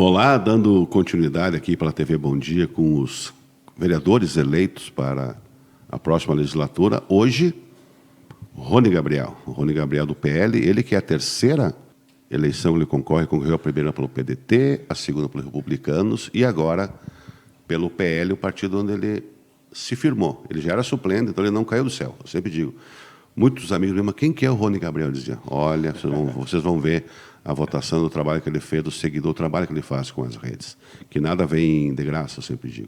Olá, dando continuidade aqui pela TV Bom Dia com os vereadores eleitos para a próxima legislatura. Hoje, Rony Gabriel do PL, ele que é a terceira eleição que ele concorreu a primeira pelo PDT, a segunda pelos Republicanos e agora pelo PL, o partido onde ele se firmou. Ele já era suplente, então ele não caiu do céu. Eu sempre digo, muitos amigos me mas quem que é o Rony Gabriel? Eu dizia, olha, vocês vão ver a votação do trabalho que ele fez, do seguidor, o trabalho que ele faz com as redes. Que nada vem de graça, eu sempre digo.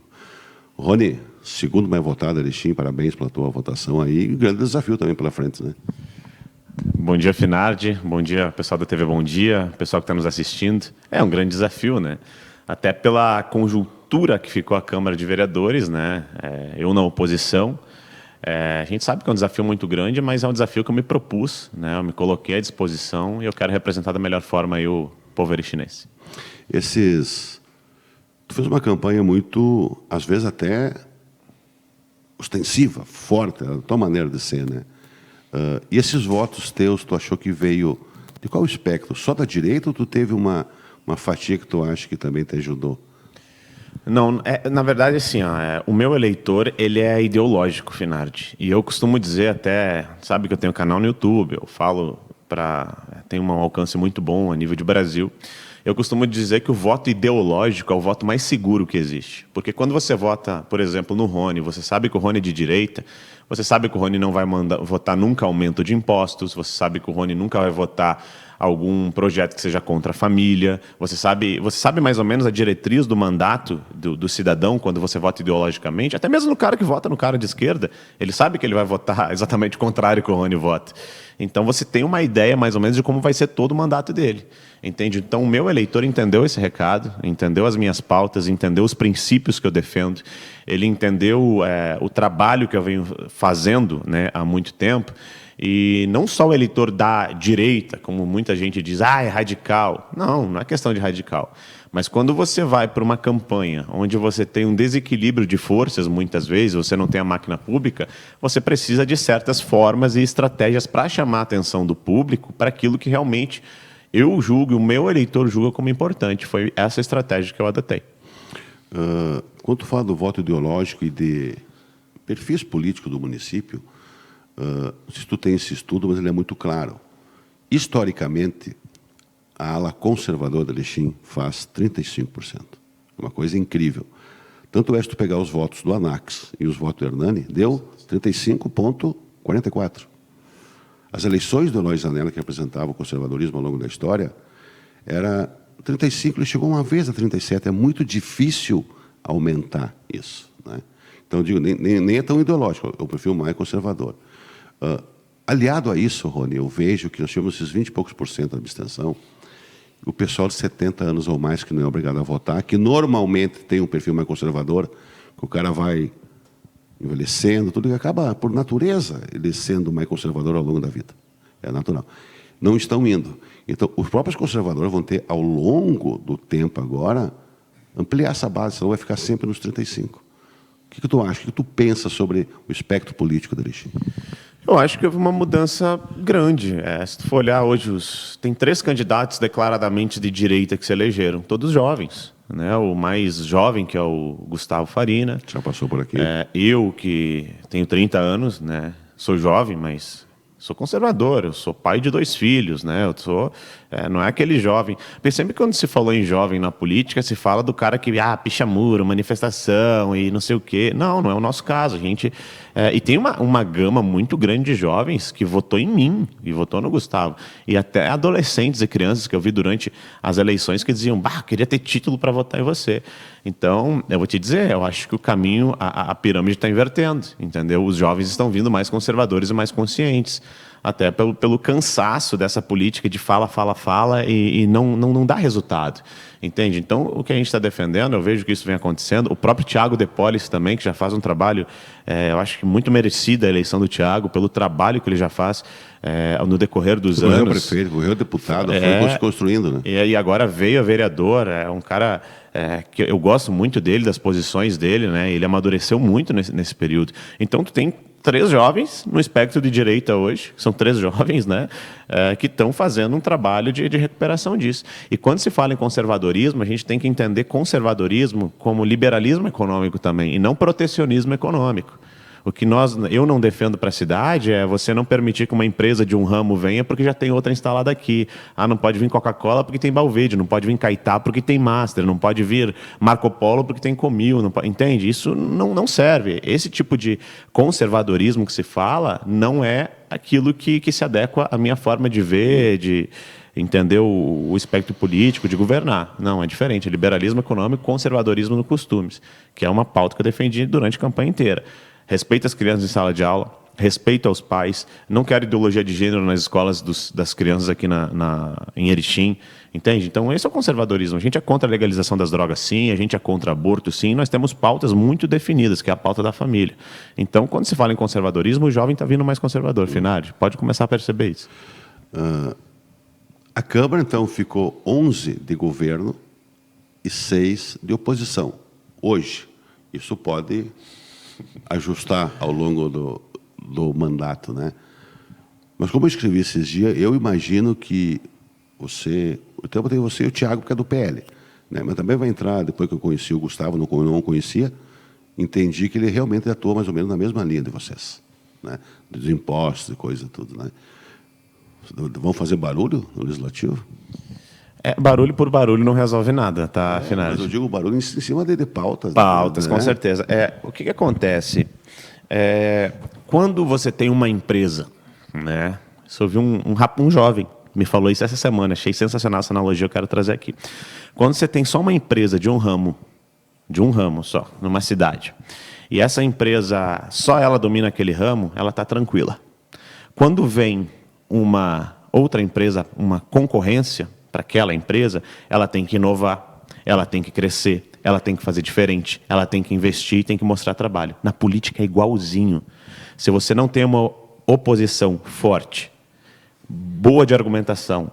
Rony, segundo mais votado, Erechim, parabéns pela tua votação aí. E um grande desafio também pela frente, né? Bom dia, Finardi. Bom dia, pessoal da TV Bom Dia, pessoal que está nos assistindo. É um grande desafio, né? Até pela conjuntura que ficou a Câmara de Vereadores, né? Eu na oposição. A gente sabe que é um desafio muito grande, mas é um desafio que eu me propus, né? Eu me coloquei à disposição e eu quero representar da melhor forma aí o povo erechinense. Tu fez uma campanha muito, às vezes até ostensiva, forte, a tua maneira de ser, né? E esses votos teus, tu achou que veio de qual espectro? Só da direita ou tu teve uma fatia que tu acha que também te ajudou? Não, na verdade, assim, o meu eleitor, ele é ideológico, Finardi. E eu costumo dizer até, sabe que eu tenho um canal no YouTube, eu falo tem um alcance muito bom a nível de Brasil. Eu costumo dizer que o voto ideológico é o voto mais seguro que existe. Porque quando você vota, por exemplo, no Rony, você sabe que o Rony é de direita, você sabe que o Rony não vai votar nunca aumento de impostos, você sabe que o Rony nunca vai votar algum projeto que seja contra a família, você sabe mais ou menos a diretriz do mandato do cidadão quando você vota ideologicamente, até mesmo no cara que vota no cara de esquerda, ele sabe que ele vai votar exatamente o contrário que o Rony vota. Então você tem uma ideia mais ou menos de como vai ser todo o mandato dele, entende? Então o meu eleitor entendeu esse recado, entendeu as minhas pautas, entendeu os princípios que eu defendo, ele entendeu o trabalho que eu venho fazendo, né, há muito tempo. E não só o eleitor da direita, como muita gente diz, é radical. Não é questão de radical. Mas quando você vai para uma campanha onde você tem um desequilíbrio de forças, muitas vezes, você não tem a máquina pública, você precisa de certas formas e estratégias para chamar a atenção do público para aquilo que realmente eu julgo, o meu eleitor julga como importante. Foi essa estratégia que eu adotei. Quando tu fala do voto ideológico e de perfis políticos do município, não sei se tu tem esse estudo, mas ele é muito claro. Historicamente, a ala conservadora da Erechim faz 35%. Uma coisa incrível. Tanto é se tu pegar os votos do Anax e os votos do Hernani, deu 35,44%. As eleições do Eloy Zanella, que representava o conservadorismo ao longo da história, era 35%, ele chegou uma vez a 37%. É muito difícil aumentar isso, né? Então, eu digo, nem é tão ideológico, eu prefiro mais conservador. Aliado a isso, Rony, eu vejo que nós tivemos esses 20 e poucos % da abstenção, o pessoal de 70 anos ou mais que não é obrigado a votar, que normalmente tem um perfil mais conservador, que o cara vai envelhecendo, tudo que acaba, por natureza, ele sendo mais conservador ao longo da vida. É natural. Não estão indo. Então, os próprios conservadores vão ter, ao longo do tempo agora, ampliar essa base, senão vai ficar sempre nos 35%. O que tu acha? O que tu pensa sobre o espectro político da Erechim? Eu acho que houve uma mudança grande. Se tu for olhar hoje, tem 3 candidatos declaradamente de direita que se elegeram, todos jovens, né? O mais jovem, que é o Gustavo Farina. Já passou por aqui. Eu, que tenho 30 anos, né? Sou jovem, mas sou conservador, eu sou pai de 2 filhos, né? Não é aquele jovem. Porque sempre quando se falou em jovem na política, se fala do cara que picha muro, manifestação e não sei o quê. Não é o nosso caso. A gente e tem uma gama muito grande de jovens que votou em mim e votou no Gustavo. E até adolescentes e crianças que eu vi durante as eleições que diziam, queria ter título para votar em você. Então, eu vou te dizer, eu acho que o caminho, a pirâmide está invertendo, entendeu? Os jovens estão vindo mais conservadores e mais conscientes. Até pelo cansaço dessa política de fala e não dá resultado, entende? Então, o que a gente está defendendo, eu vejo que isso vem acontecendo. O próprio Thiago De Polis também, que já faz um trabalho, eu acho que muito merecida a eleição do Thiago, pelo trabalho que ele já faz no decorrer dos anos. Correu prefeito, correu deputado, foi se construindo, né? E agora veio a vereador, é um cara que eu gosto muito dele, das posições dele, né? Ele amadureceu muito nesse período. Então, tu tem 3 jovens no espectro de direita hoje, são 3 jovens, né, que estão fazendo um trabalho de recuperação disso. E quando se fala em conservadorismo, a gente tem que entender conservadorismo como liberalismo econômico também, e não protecionismo econômico. O que eu não defendo para a cidade é você não permitir que uma empresa de um ramo venha porque já tem outra instalada aqui. Ah, não pode vir Coca-Cola porque tem Balvede, não pode vir Caetá porque tem Master, não pode vir Marco Polo porque tem Comil, não pode, entende? Isso não serve. Esse tipo de conservadorismo que se fala não é aquilo que se adequa à minha forma de ver, de entender o espectro político, de governar. Não, é diferente. Liberalismo econômico, conservadorismo nos costumes, que é uma pauta que eu defendi durante a campanha inteira. Respeito às crianças em sala de aula, respeito aos pais, não quero ideologia de gênero nas escolas das crianças aqui em Erechim, entende? Então, esse é o conservadorismo. A gente é contra a legalização das drogas, sim, a gente é contra aborto, sim, nós temos pautas muito definidas, que é a pauta da família. Então, quando se fala em conservadorismo, o jovem está vindo mais conservador, Finardi, pode começar a perceber isso. A Câmara, então, ficou 11 de governo e 6 de oposição, hoje. Isso pode ajustar ao longo do mandato, né? Mas como eu escrevi esses dias, eu imagino que eu botei você e o Thiago, que é do PL, né? Mas também vai entrar, depois que eu conheci o Gustavo, não conhecia, entendi que ele realmente atua mais ou menos na mesma linha de vocês, né? Dos impostos e coisa e tudo, né? Vão fazer barulho no Legislativo? Barulho por barulho não resolve nada, tá, Finardi? Mas eu digo barulho em cima de pautas. Pautas, né? com certeza. O que acontece? Quando você tem uma empresa, né? Eu ouvi um jovem me falou isso essa semana, achei sensacional essa analogia, eu quero trazer aqui. Quando você tem só uma empresa de um ramo só, numa cidade, e essa empresa, só ela domina aquele ramo, ela está tranquila. Quando vem uma outra empresa, uma concorrência, para aquela empresa, ela tem que inovar, ela tem que crescer, ela tem que fazer diferente, ela tem que investir, tem que mostrar trabalho. Na política é igualzinho. Se você não tem uma oposição forte, boa de argumentação,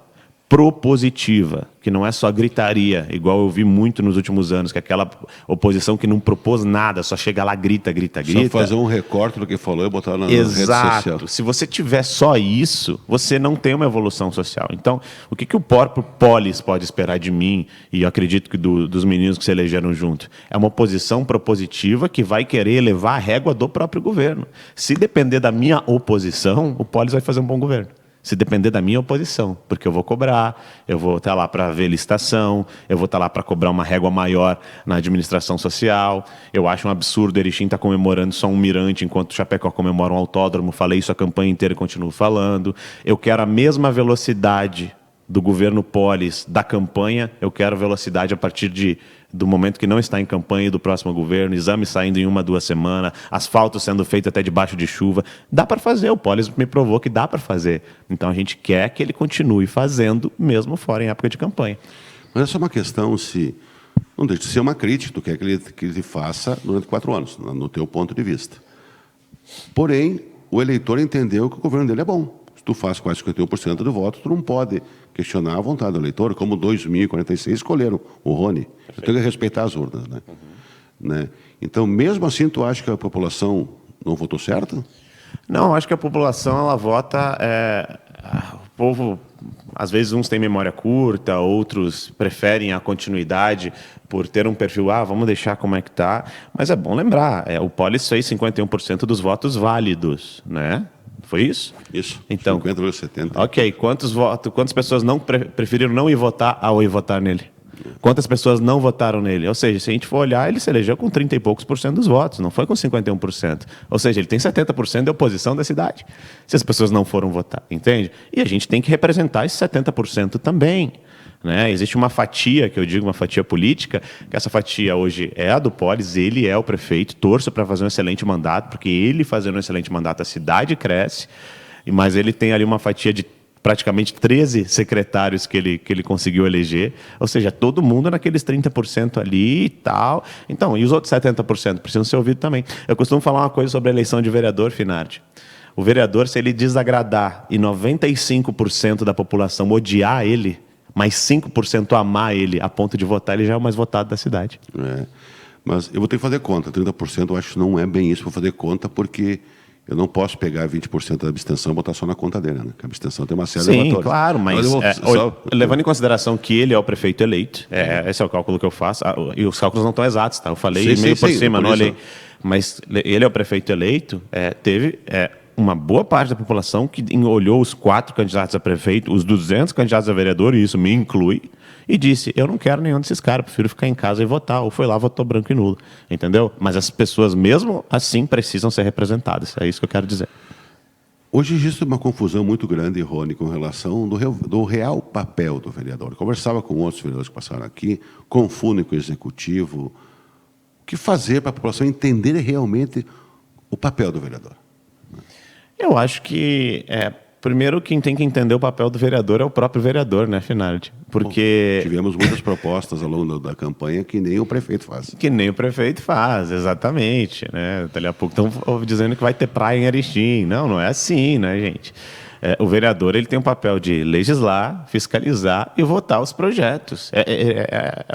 propositiva, que não é só gritaria, igual eu vi muito nos últimos anos, que é aquela oposição que não propôs nada, só chega lá, grita. Só fazer um recorte do que falou e botar na rede social. Exato. Se você tiver só isso, você não tem uma evolução social. Então, o que o próprio Polis pode esperar de mim, e eu acredito que dos meninos que se elegeram junto, é uma oposição propositiva que vai querer elevar a régua do próprio governo. Se depender da minha oposição, o Polis vai fazer um bom governo. Se depender da minha oposição, porque eu vou cobrar, eu vou estar lá para ver licitação, eu vou estar lá para cobrar uma régua maior na administração social. Eu acho um absurdo Erechim estar comemorando só um mirante, enquanto Chapecó comemora um autódromo. Falei isso a campanha inteira e continuo falando. Eu quero a mesma velocidade do governo Polis, da campanha, eu quero velocidade a partir do momento que não está em campanha e do próximo governo, exame saindo em 1, 2 semanas, asfalto sendo feito até debaixo de chuva. Dá para fazer, o Polis me provou que dá para fazer. Então a gente quer que ele continue fazendo, mesmo fora em época de campanha. Mas essa é uma questão, não deixa de ser uma crítica, tu quer que ele faça durante 4 anos, no teu ponto de vista. Porém, o eleitor entendeu que o governo dele é bom. Se tu faz quase 51% do voto, tu não pode questionar a vontade do eleitor, como 2.046 escolheram o Rony. Eu tenho que respeitar as urnas, né? Né? Então, mesmo assim, tu acha que a população não votou certo? Não, acho que a população, ela vota... o povo, às vezes, uns têm memória curta, outros preferem a continuidade por ter um perfil, vamos deixar como é que está. Mas é bom lembrar, o Polis fez 51% dos votos válidos, né? Foi isso? Isso, então, 50 ou 70. Ok, quantas pessoas não preferiram não ir votar ao ir votar nele? Quantas pessoas não votaram nele? Ou seja, se a gente for olhar, ele se elegeu com 30 e poucos % dos votos, não foi com 51%. Ou seja, ele tem 70% de oposição da cidade, se as pessoas não foram votar, entende? E a gente tem que representar esses 70% também. Né? Existe uma fatia, que eu digo uma fatia política, que essa fatia hoje é a do Polis, ele é o prefeito, torço para fazer um excelente mandato, porque ele fazendo um excelente mandato, a cidade cresce, mas ele tem ali uma fatia de praticamente 13 secretários que ele conseguiu eleger, ou seja, todo mundo naqueles 30% ali e tal. Então, e os outros 70% precisam ser ouvidos também. Eu costumo falar uma coisa sobre a eleição de vereador, Finardi. O vereador, se ele desagradar e 95% da população odiar ele, mas 5% amar ele a ponto de votar, ele já é o mais votado da cidade. Mas eu vou ter que fazer conta. 30% eu acho que não é bem isso para fazer conta, porque eu não posso pegar 20% da abstenção e botar só na conta dele, né? Porque a abstenção tem uma série de fatores. Sim, claro, mas levando em consideração que ele é o prefeito eleito, esse é o cálculo que eu faço, e os cálculos não estão exatos, tá? Eu falei meio por cima, não olhei. Mas ele é o prefeito eleito, teve uma boa parte da população que olhou os 4 candidatos a prefeito, os 200 candidatos a vereador, e isso me inclui, e disse, eu não quero nenhum desses caras, prefiro ficar em casa e votar. Ou foi lá, votou branco e nulo. Entendeu? Mas as pessoas, mesmo assim, precisam ser representadas. É isso que eu quero dizer. Hoje existe uma confusão muito grande, Rony, com relação do real papel do vereador. Eu conversava com outros vereadores que passaram aqui, confundem com o executivo. O que fazer para a população entender realmente o papel do vereador? Eu acho que, primeiro, quem tem que entender o papel do vereador é o próprio vereador, né, Finardi? Porque... tivemos muitas propostas ao longo da campanha que nem o prefeito faz. Que nem o prefeito faz, exatamente. Né? Daqui a pouco estão dizendo que vai ter praia em Erechim. Não, não é assim, né, gente? O vereador ele tem o papel de legislar, fiscalizar e votar os projetos.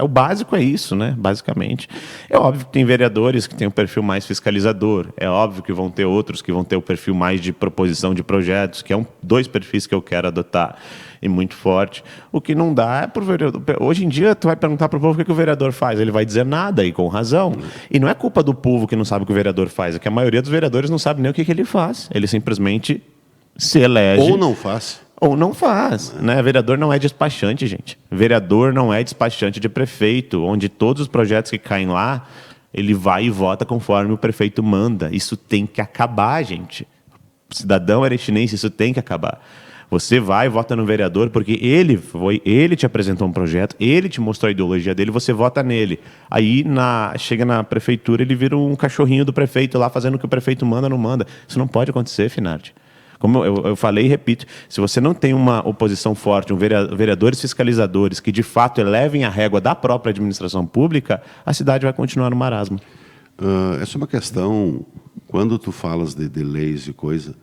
O básico é isso, né? Basicamente. É óbvio que tem vereadores que têm um perfil mais fiscalizador. É óbvio que vão ter outros que vão ter o perfil mais de proposição de projetos, que é 2 perfis que eu quero adotar e muito forte. O que não dá é para o vereador. Hoje em dia, tu vai perguntar para o povo o que o vereador faz. Ele vai dizer nada, e com razão. E não é culpa do povo que não sabe o que o vereador faz, é que a maioria dos vereadores não sabe nem o que ele faz. Ele simplesmente se elege. Ou não faz. Ou não faz. Né? Vereador não é despachante, gente. Vereador não é despachante de prefeito, onde todos os projetos que caem lá, ele vai e vota conforme o prefeito manda. Isso tem que acabar, gente. Cidadão erechinense, isso tem que acabar. Você vai e vota no vereador porque ele te apresentou um projeto, ele te mostrou a ideologia dele, você vota nele. Aí chega na prefeitura, ele vira um cachorrinho do prefeito lá, fazendo o que o prefeito manda, não manda. Isso não pode acontecer, Finardi. Como eu falei e repito, se você não tem uma oposição forte, vereadores fiscalizadores que de fato elevem a régua da própria administração pública, a cidade vai continuar no marasmo. Essa é uma questão, quando tu falas de leis e coisa,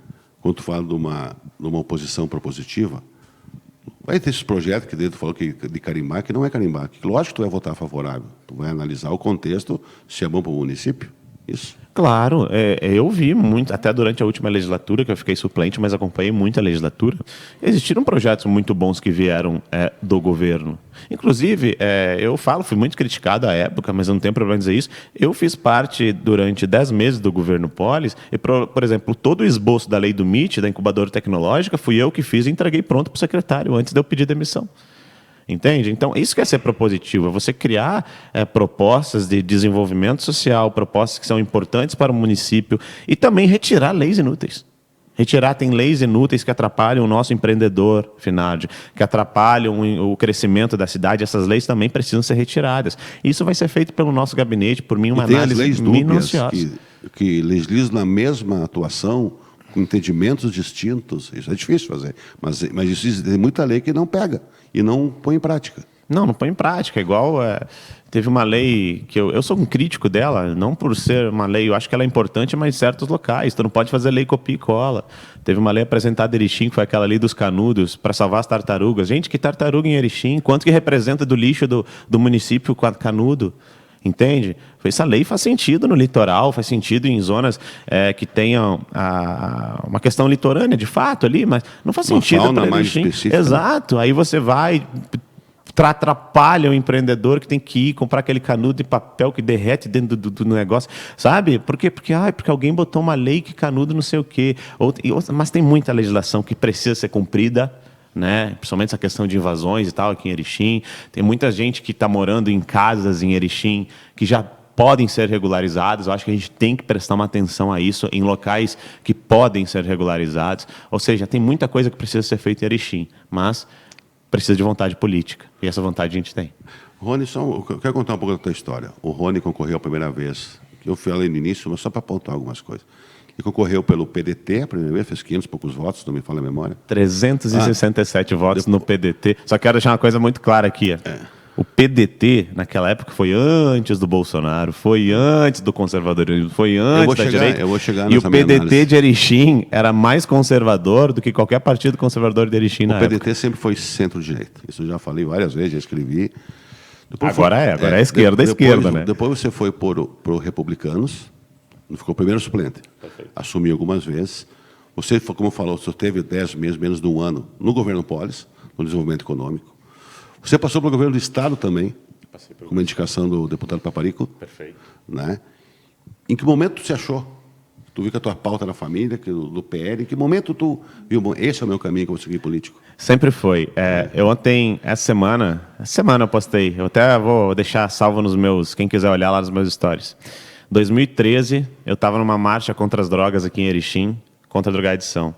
quando tu fala de uma oposição propositiva, vai ter esses projetos que dentro falou que de carimbar, que não é carimbar. Que lógico que tu vai votar favorável, tu vai analisar o contexto, se é bom para o município, isso. Claro, eu vi muito, até durante a última legislatura, que eu fiquei suplente, mas acompanhei muito a legislatura, existiram projetos muito bons que vieram do governo. Inclusive, eu fui muito criticado à época, mas eu não tenho problema em dizer isso, eu fiz parte durante 10 meses do governo Polis, e, por exemplo, todo o esboço da lei do MIT, da incubadora tecnológica, fui eu que fiz e entreguei pronto para o secretário, antes de eu pedir demissão. Entende? Então, isso que é ser propositivo, é você criar propostas de desenvolvimento social, propostas que são importantes para o município e também retirar leis inúteis. Tem leis inúteis que atrapalham o nosso empreendedor, Finardi, que atrapalham o crescimento da cidade. Essas leis também precisam ser retiradas. Isso vai ser feito pelo nosso gabinete, por mim, uma análise minuciosa. Tem as leis dúbias que legislam na mesma atuação, com entendimentos distintos. Isso é difícil fazer. Mas isso tem muita lei que não pega e não põe em prática. Não põe em prática. Igual teve uma lei que eu sou um crítico dela, não por ser uma lei, eu acho que ela é importante, mas em certos locais. Tu não pode fazer lei copia e cola. Teve uma lei apresentada em Erechim, que foi aquela lei dos canudos, para salvar as tartarugas. Gente, que tartaruga em Erechim? Quanto que representa do lixo do município com canudo? Entende? Essa lei faz sentido no litoral, faz sentido em zonas que tenham uma questão litorânea, de fato, ali, mas não faz sentido para mais específica. Exato. Aí você vai, atrapalha o empreendedor que tem que ir comprar aquele canudo de papel que derrete dentro do negócio, sabe? Por quê? Porque alguém botou uma lei que canudo não sei o quê. Mas tem muita legislação que precisa ser cumprida, né? Principalmente essa questão de invasões e tal aqui em Erechim. Tem muita gente que está morando em casas em Erechim que já podem ser regularizadas. Eu acho que a gente tem que prestar uma atenção a isso em locais que podem ser regularizados. Ou seja, tem muita coisa que precisa ser feita em Erechim, mas precisa de vontade política. E essa vontade a gente tem. Rony, eu quero contar um pouco da tua história. O Rony concorreu a primeira vez, que eu falei no início, mas só para apontar algumas coisas. Ele concorreu pelo PDT, a primeira vez, fez 500 e poucos votos, não me falha a memória. 367 votos no PDT. Só quero deixar uma coisa muito clara aqui. O PDT, naquela época, foi antes do Bolsonaro, foi antes do conservadorismo, foi antes da direita. Eu vou chegar nessa. E o PDT análise de Erechim era mais conservador do que qualquer partido conservador de Erechim na época. O PDT sempre foi centro-direita. Isso eu já falei várias vezes, já escrevi. Agora é esquerda, né? Depois você foi por Republicanos, Não ficou primeiro suplente. Perfeito. Assumi algumas vezes. Você, como falou, você teve 10 meses, menos de um ano, no governo Polis, no desenvolvimento econômico. Você passou pelo governo do Estado também, com uma indicação do deputado Paparico. Perfeito. Né? Em que momento tu se achou? Tu viu que a tua pauta na família, do PL, em que momento tu viu, bom, esse é o meu caminho que eu vou seguir político? Sempre foi. Eu ontem, essa semana eu postei, eu até vou deixar salvo nos meus, quem quiser olhar lá nos meus stories. 2013, eu estava numa marcha contra as drogas aqui em Erechim, contra a drogadição.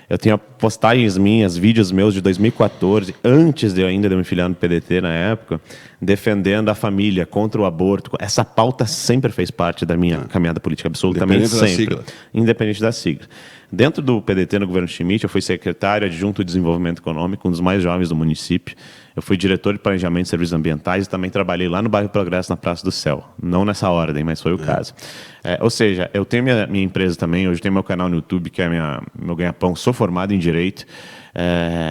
Eu tinha postagens minhas, vídeos meus de 2014, antes de eu ainda me filiar no PDT na época, defendendo a família contra o aborto. Essa pauta sempre fez parte da minha caminhada política, absolutamente sempre. Independente da sigla. Dentro do PDT, no governo Schmidt, eu fui secretário adjunto de desenvolvimento econômico, um dos mais jovens do município. Eu fui diretor de planejamento de serviços ambientais e também trabalhei lá no bairro Progresso, na Praça do Céu. Não nessa ordem, mas foi o caso. Ou seja, eu tenho minha empresa também, hoje tenho meu canal no YouTube, que é meu ganha-pão. Sou formado em Direito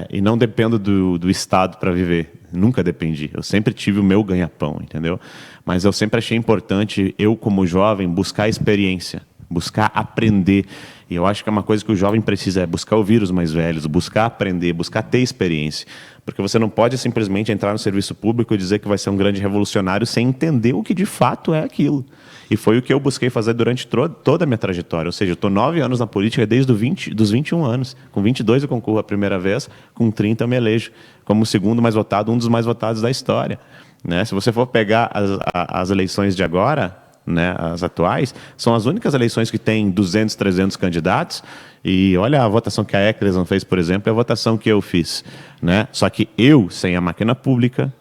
e não dependo do Estado para viver. Nunca dependi. Eu sempre tive o meu ganha-pão, entendeu? Mas eu sempre achei importante, eu como jovem, buscar experiência, buscar aprender. E eu acho que é uma coisa que o jovem precisa, é buscar ouvir os mais velhos, buscar aprender, buscar ter experiência. Porque você não pode simplesmente entrar no serviço público e dizer que vai ser um grande revolucionário sem entender o que de fato é aquilo. E foi o que eu busquei fazer durante toda a minha trajetória. Ou seja, eu estou 9 anos na política desde dos 21 anos. Com 22 eu concorro a primeira vez, com 30 eu me elejo como o segundo mais votado, um dos mais votados da história. Né? Se você for pegar as eleições de agora, né, as atuais, são as únicas eleições que têm 200, 300 candidatos. E olha a votação que a Eccleston fez, por exemplo, é a votação que eu fiz. Né? Só que eu, sem a máquina pública,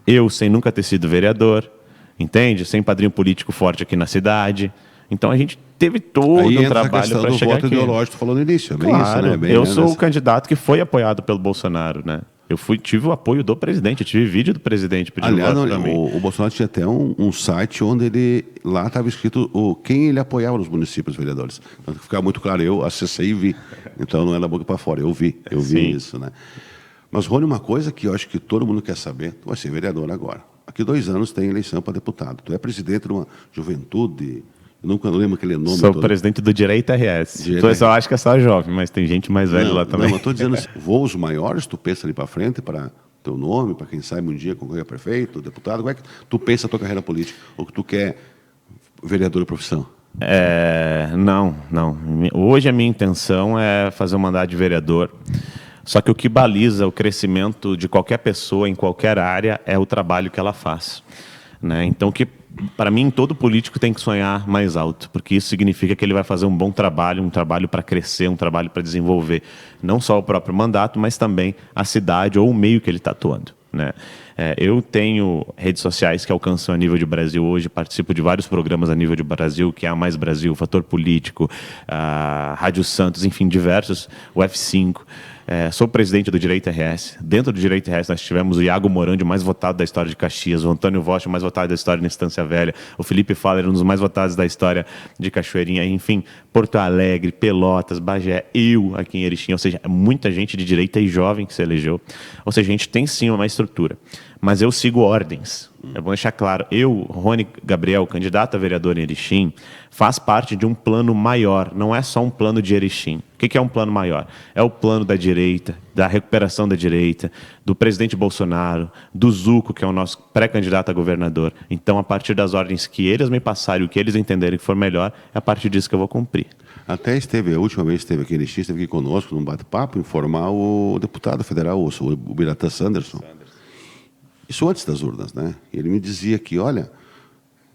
eu, sem nunca ter sido vereador, entende? Sem padrinho político forte aqui na cidade. Então a gente teve todo um trabalho para chegar aqui. Voto ideológico, falou no início. É bem claro, isso, né? Bem, eu sou o candidato que foi apoiado pelo Bolsonaro, né? Eu tive o apoio do presidente, eu tive vídeo do presidente pedindo voto para mim. O Bolsonaro tinha até um site onde lá estava escrito quem ele apoiava nos municípios, vereadores. Então, ficava muito claro, eu acessei e vi. Então, não é da boca para fora, eu vi isso, né? Mas, Rony, uma coisa que eu acho que todo mundo quer saber, tu vai ser vereador agora. Aqui 2 anos tem eleição para deputado. Tu é presidente de uma juventude... Eu nunca lembro aquele nome. Sou presidente do Direito RS. Eu só acho que é só jovem, mas tem gente mais velha lá também. Não, eu estou dizendo assim, voos maiores, tu pensa ali para frente, para teu nome, para quem sabe um dia concorrer a prefeito, deputado, como é que tu pensa a tua carreira política? Ou que tu quer vereador de profissão? Não. Hoje a minha intenção é fazer um mandato de vereador. Só que o que baliza o crescimento de qualquer pessoa em qualquer área é o trabalho que ela faz. Né? Então, para mim, todo político tem que sonhar mais alto, porque isso significa que ele vai fazer um bom trabalho, um trabalho para crescer, um trabalho para desenvolver não só o próprio mandato, mas também a cidade ou o meio que ele está atuando. Né? Eu tenho redes sociais que alcançam a nível de Brasil hoje, participo de vários programas a nível de Brasil, que é a Mais Brasil, Fator Político, a Rádio Santos, enfim, diversos, o F5. Sou presidente do Direito RS. Dentro do Direito RS nós tivemos o Iago Morandi, o mais votado da história de Caxias, o Antônio Vosch, o mais votado da história na Estância Velha, o Felipe Faller, um dos mais votados da história de Cachoeirinha, enfim, Porto Alegre, Pelotas, Bagé, eu aqui em Erechim, ou seja, muita gente de direita e jovem que se elegeu. Ou seja, a gente tem sim uma estrutura, mas eu sigo ordens. É bom deixar claro, eu, Rony Gabriel, candidato a vereador em Erechim, faz parte de um plano maior, não é só um plano de Erechim. O que é um plano maior? É o plano da direita, da recuperação da direita, do presidente Bolsonaro, do Zuco, que é o nosso pré-candidato a governador. Então, a partir das ordens que eles me passarem, o que eles entenderem que for melhor, é a partir disso que eu vou cumprir. Até a última vez que esteve aqui em Erechim, esteve aqui conosco num bate-papo, informar o deputado federal, o Biratã Sanderson. Isso antes das urnas, né? Ele me dizia que, olha,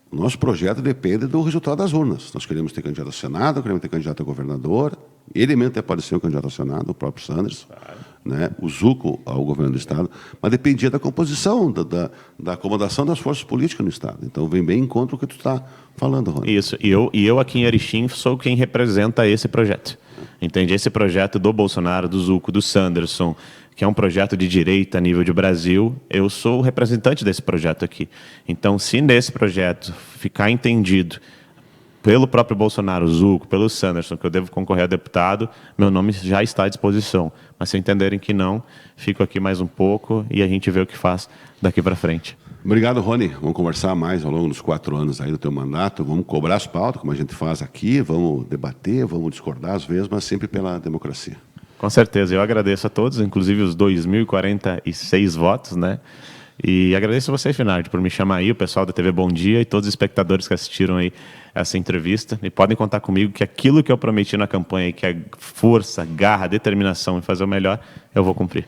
o nosso projeto depende do resultado das urnas. Nós queremos ter candidato a Senado, queremos ter candidato a governador. Ele mesmo até apareceu candidato a Senado, o próprio Sanderson, né? O Zuco ao governo do Estado. Mas dependia da composição, da acomodação das forças políticas no Estado. Então, vem bem em conta o que tu está falando, Rony. Isso. E eu aqui em Erechim sou quem representa esse projeto. Entende? Esse projeto do Bolsonaro, do Zuco, do Sanderson, que é um projeto de direita a nível de Brasil, eu sou o representante desse projeto aqui. Então, se nesse projeto ficar entendido pelo próprio Bolsonaro, Zuco, pelo Sanderson, que eu devo concorrer a deputado, meu nome já está à disposição. Mas se entenderem que não, fico aqui mais um pouco e a gente vê o que faz daqui para frente. Obrigado, Rony. Vamos conversar mais ao longo dos 4 anos aí do teu mandato. Vamos cobrar as pautas, como a gente faz aqui. Vamos debater, vamos discordar às vezes, mas sempre pela democracia. Com certeza. Eu agradeço a todos, inclusive os 2.046 votos, né? E agradeço a você, Finardi, por me chamar aí, o pessoal da TV Bom Dia e todos os espectadores que assistiram aí essa entrevista. E podem contar comigo que aquilo que eu prometi na campanha, que é força, garra, determinação em fazer o melhor, eu vou cumprir.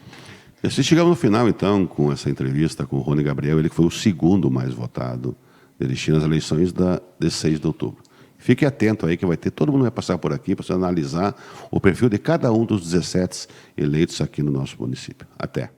E assim chegamos no final, então, com essa entrevista com o Rony Gabriel, ele que foi o segundo mais votado de Erechim nas eleições de 6 de outubro. Fique atento aí que vai ter, todo mundo vai passar por aqui para você analisar o perfil de cada um dos 17 eleitos aqui no nosso município. Até.